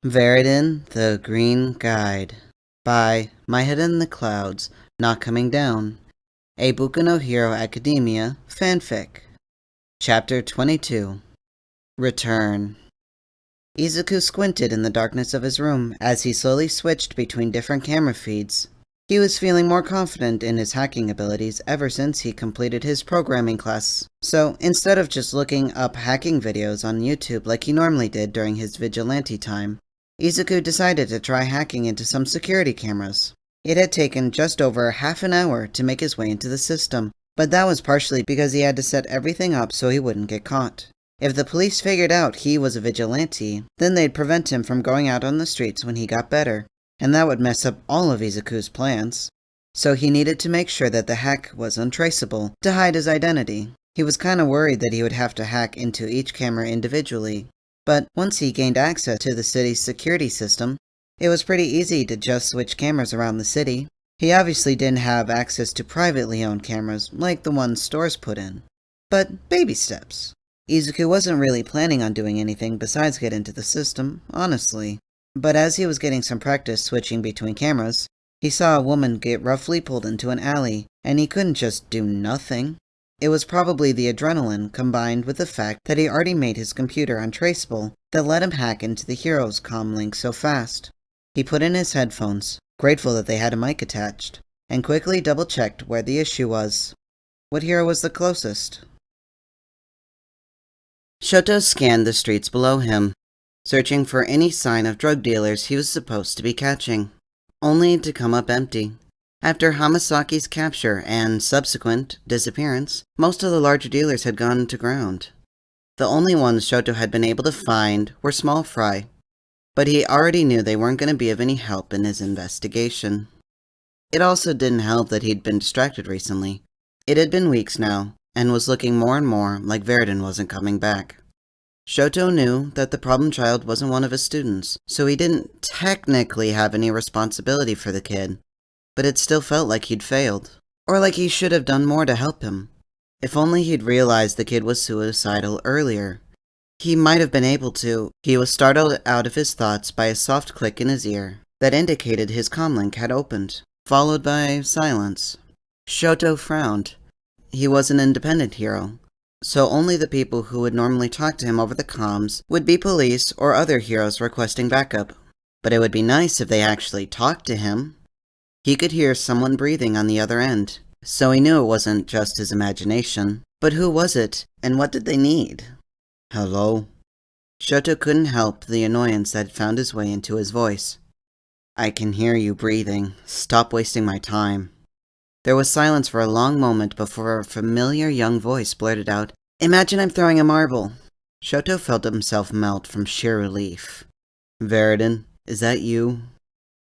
Viridian, the Green Guide by My Head in the Clouds, Not Coming Down, a Boku no Hero Academia fanfic. Chapter 22. Return. Izuku squinted in the darkness of his room as he slowly switched between different camera feeds. He was feeling more confident in his hacking abilities ever since he completed his programming class. So instead of just looking up hacking videos on YouTube like he normally did during his vigilante time, Izuku decided to try hacking into some security cameras. It had taken just over half an hour to make his way into the system, but that was partially because he had to set everything up so he wouldn't get caught. If the police figured out he was a vigilante, then they'd prevent him from going out on the streets when he got better, and that would mess up all of Izuku's plans. So he needed to make sure that the hack was untraceable to hide his identity. He was kinda worried that he would have to hack into each camera individually. But once he gained access to the city's security system, it was pretty easy to just switch cameras around the city. He obviously didn't have access to privately owned cameras like the ones stores put in. But baby steps. Izuku wasn't really planning on doing anything besides get into the system, honestly. But as he was getting some practice switching between cameras, he saw a woman get roughly pulled into an alley, and he couldn't just do nothing. It was probably the adrenaline combined with the fact that he already made his computer untraceable that let him hack into the hero's comm link so fast. He put in his headphones, grateful that they had a mic attached, and quickly double-checked where the issue was. What hero was the closest? Shoto scanned the streets below him, searching for any sign of drug dealers he was supposed to be catching, only to come up empty. After Hamasaki's capture and subsequent disappearance, most of the larger dealers had gone to ground. The only ones Shoto had been able to find were small fry, but he already knew they weren't going to be of any help in his investigation. It also didn't help that he'd been distracted recently. It had been weeks now, and was looking more and more like Viridian wasn't coming back. Shoto knew that the problem child wasn't one of his students, so he didn't technically have any responsibility for the kid. But it still felt like he'd failed, or like he should have done more to help him. If only he'd realized the kid was suicidal earlier. He might have been able to. He was startled out of his thoughts by a soft click in his ear that indicated his comlink had opened, followed by silence. Shoto frowned. He was an independent hero, so only the people who would normally talk to him over the comms would be police or other heroes requesting backup. But it would be nice if they actually talked to him. He could hear someone breathing on the other end, so he knew it wasn't just his imagination. But who was it, and what did they need? Hello? Shoto couldn't help the annoyance that had found its way into his voice. I can hear you breathing. Stop wasting my time. There was silence for a long moment before a familiar young voice blurted out, Imagine I'm throwing a marble. Shoto felt himself melt from sheer relief. Viridian, is that you?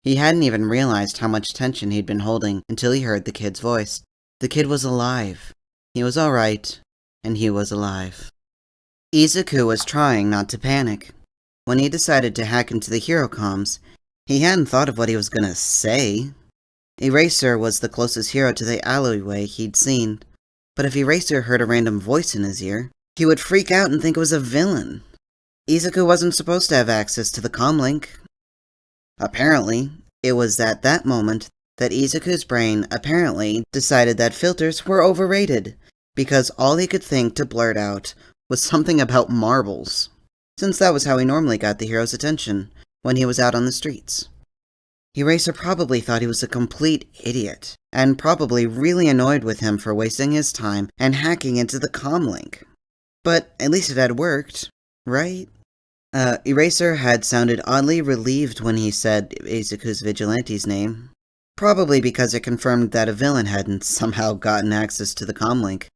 He hadn't even realized how much tension he'd been holding until he heard the kid's voice. The kid was alive. He was alright, and he was alive. Izuku was trying not to panic. When he decided to hack into the hero comms, he hadn't thought of what he was gonna say. Eraser was the closest hero to the alleyway he'd seen, but if Eraser heard a random voice in his ear, he would freak out and think it was a villain. Izuku wasn't supposed to have access to the comlink. Apparently, it was at that moment that Izuku's brain apparently decided that filters were overrated, because all he could think to blurt out was something about marbles, since that was how he normally got the hero's attention when he was out on the streets. Eraser probably thought he was a complete idiot, and probably really annoyed with him for wasting his time and hacking into the comlink. But at least it had worked, right? Eraser had sounded oddly relieved when he said Izuku's vigilante's name. Probably because it confirmed that a villain hadn't somehow gotten access to the comlink.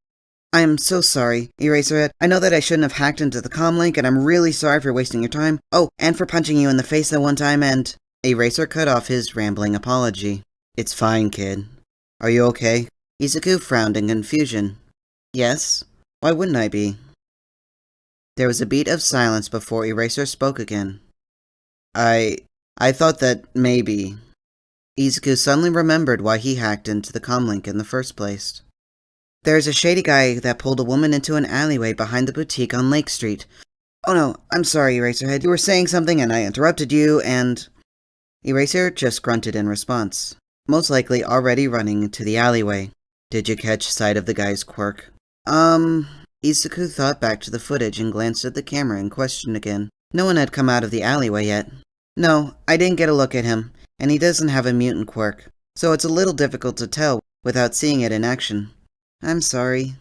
I am so sorry, Eraserhead. I know that I shouldn't have hacked into the comlink, and I'm really sorry for wasting your time. Oh, and for punching you in the face that one time, and... Eraser cut off his rambling apology. It's fine, kid. Are you okay? Izuku frowned in confusion. Yes? Why wouldn't I be? There was a beat of silence before Eraser spoke again. I thought that maybe... Izuku suddenly remembered why he hacked into the comlink in the first place. There's a shady guy that pulled a woman into an alleyway behind the boutique on Lake Street. Oh no, I'm sorry, Eraserhead. You were saying something and I interrupted you, and... Eraser just grunted in response, most likely already running into the alleyway. Did you catch sight of the guy's quirk? Izuku thought back to the footage and glanced at the camera in question again. No one had come out of the alleyway yet. No, I didn't get a look at him, and he doesn't have a mutant quirk, so it's a little difficult to tell without seeing it in action. I'm sorry.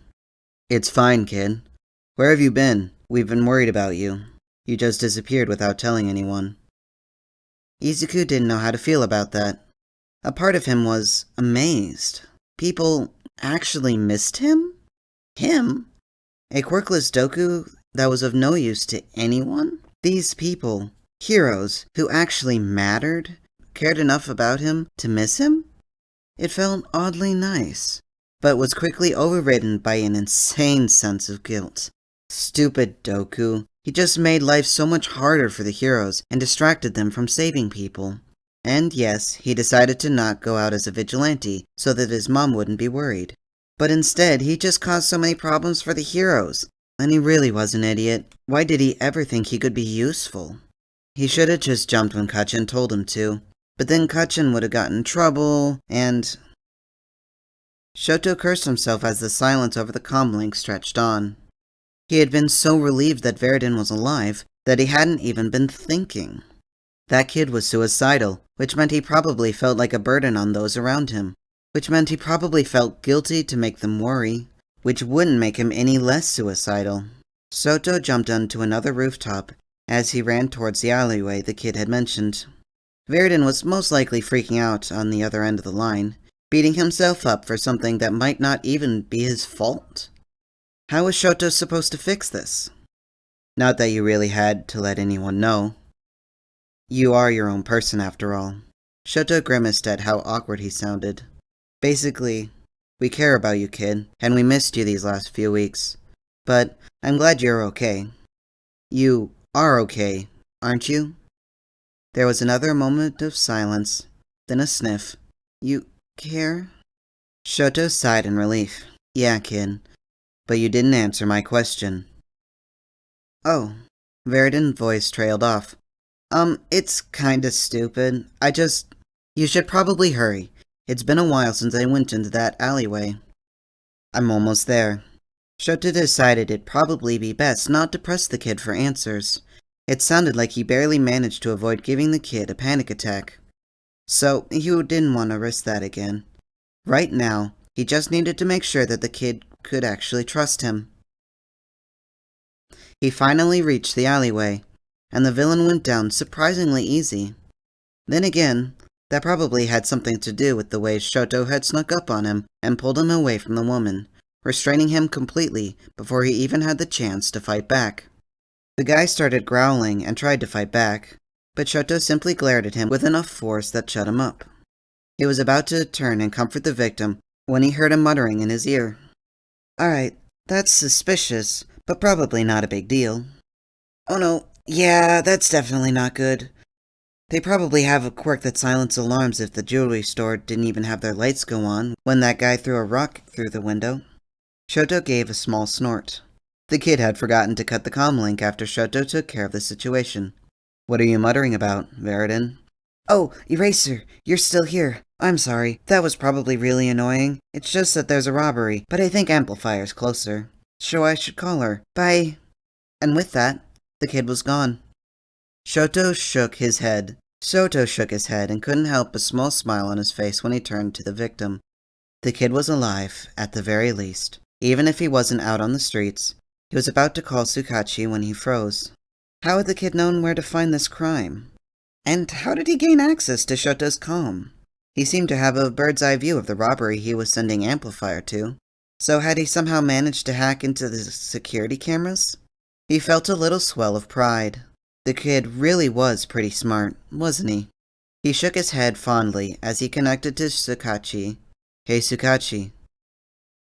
It's fine, kid. Where have you been? We've been worried about you. You just disappeared without telling anyone. Izuku didn't know how to feel about that. A part of him was amazed. People actually missed him? Him? A quirkless Doku that was of no use to anyone? These people, heroes who actually mattered, cared enough about him to miss him? It felt oddly nice, but was quickly overridden by an insane sense of guilt. Stupid Doku. He just made life so much harder for the heroes and distracted them from saving people. And yes, he decided to not go out as a vigilante so that his mom wouldn't be worried. But instead, he just caused so many problems for the heroes. And he really was an idiot. Why did he ever think he could be useful? He should have just jumped when Kachin told him to. But then Kachin would have gotten in trouble, and... Shoto cursed himself as the silence over the comlink stretched on. He had been so relieved that Viridian was alive that he hadn't even been thinking. That kid was suicidal, which meant he probably felt like a burden on those around him, which meant he probably felt guilty to make them worry, which wouldn't make him any less suicidal. Shoto jumped onto another rooftop as he ran towards the alleyway the kid had mentioned. Viridian was most likely freaking out on the other end of the line, beating himself up for something that might not even be his fault. How was Shoto supposed to fix this? Not that you really had to let anyone know. You are your own person, after all. Shoto grimaced at how awkward he sounded. Basically, we care about you, kid, and we missed you these last few weeks. But I'm glad you're okay. You are okay, aren't you? There was another moment of silence, then a sniff. You care? Shoto sighed in relief. Yeah, kid. But you didn't answer my question. Oh. Viridian's voice trailed off. It's kinda stupid. You should probably hurry. It's been a while since I went into that alleyway. I'm almost there. Shoto decided it'd probably be best not to press the kid for answers. It sounded like he barely managed to avoid giving the kid a panic attack. So, he didn't want to risk that again. Right now, he just needed to make sure that the kid could actually trust him. He finally reached the alleyway, and the villain went down surprisingly easy. Then again, that probably had something to do with the way Shoto had snuck up on him and pulled him away from the woman, restraining him completely before he even had the chance to fight back. The guy started growling and tried to fight back, but Shoto simply glared at him with enough force that shut him up. He was about to turn and comfort the victim when he heard him muttering in his ear. Alright, that's suspicious, but probably not a big deal. Oh no, yeah, that's definitely not good. They probably have a quirk that silences alarms if the jewelry store didn't even have their lights go on when that guy threw a rock through the window. Shoto gave a small snort. The kid had forgotten to cut the comlink after Shoto took care of the situation. What are you muttering about, Viridian? Oh, Eraser, you're still here. I'm sorry, that was probably really annoying. It's just that there's a robbery, but I think Amplifier's closer. So I should call her. Bye. And with that, the kid was gone. Shoto shook his head and couldn't help a small smile on his face when he turned to the victim. The kid was alive, at the very least. Even if he wasn't out on the streets, he was about to call Tsukachi when he froze. How had the kid known where to find this crime? And how did he gain access to Shoto's comm? He seemed to have a bird's-eye view of the robbery he was sending Amplifier to. So had he somehow managed to hack into the security cameras? He felt a little swell of pride. The kid really was pretty smart, wasn't he? He shook his head fondly as he connected to Tsukachi. Hey Tsukachi.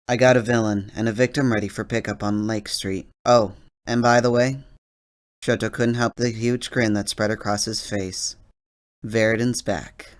I got a villain and a victim ready for pickup on Lake Street. Oh, and by the way, Shoto couldn't help the huge grin that spread across his face. Viridian's back.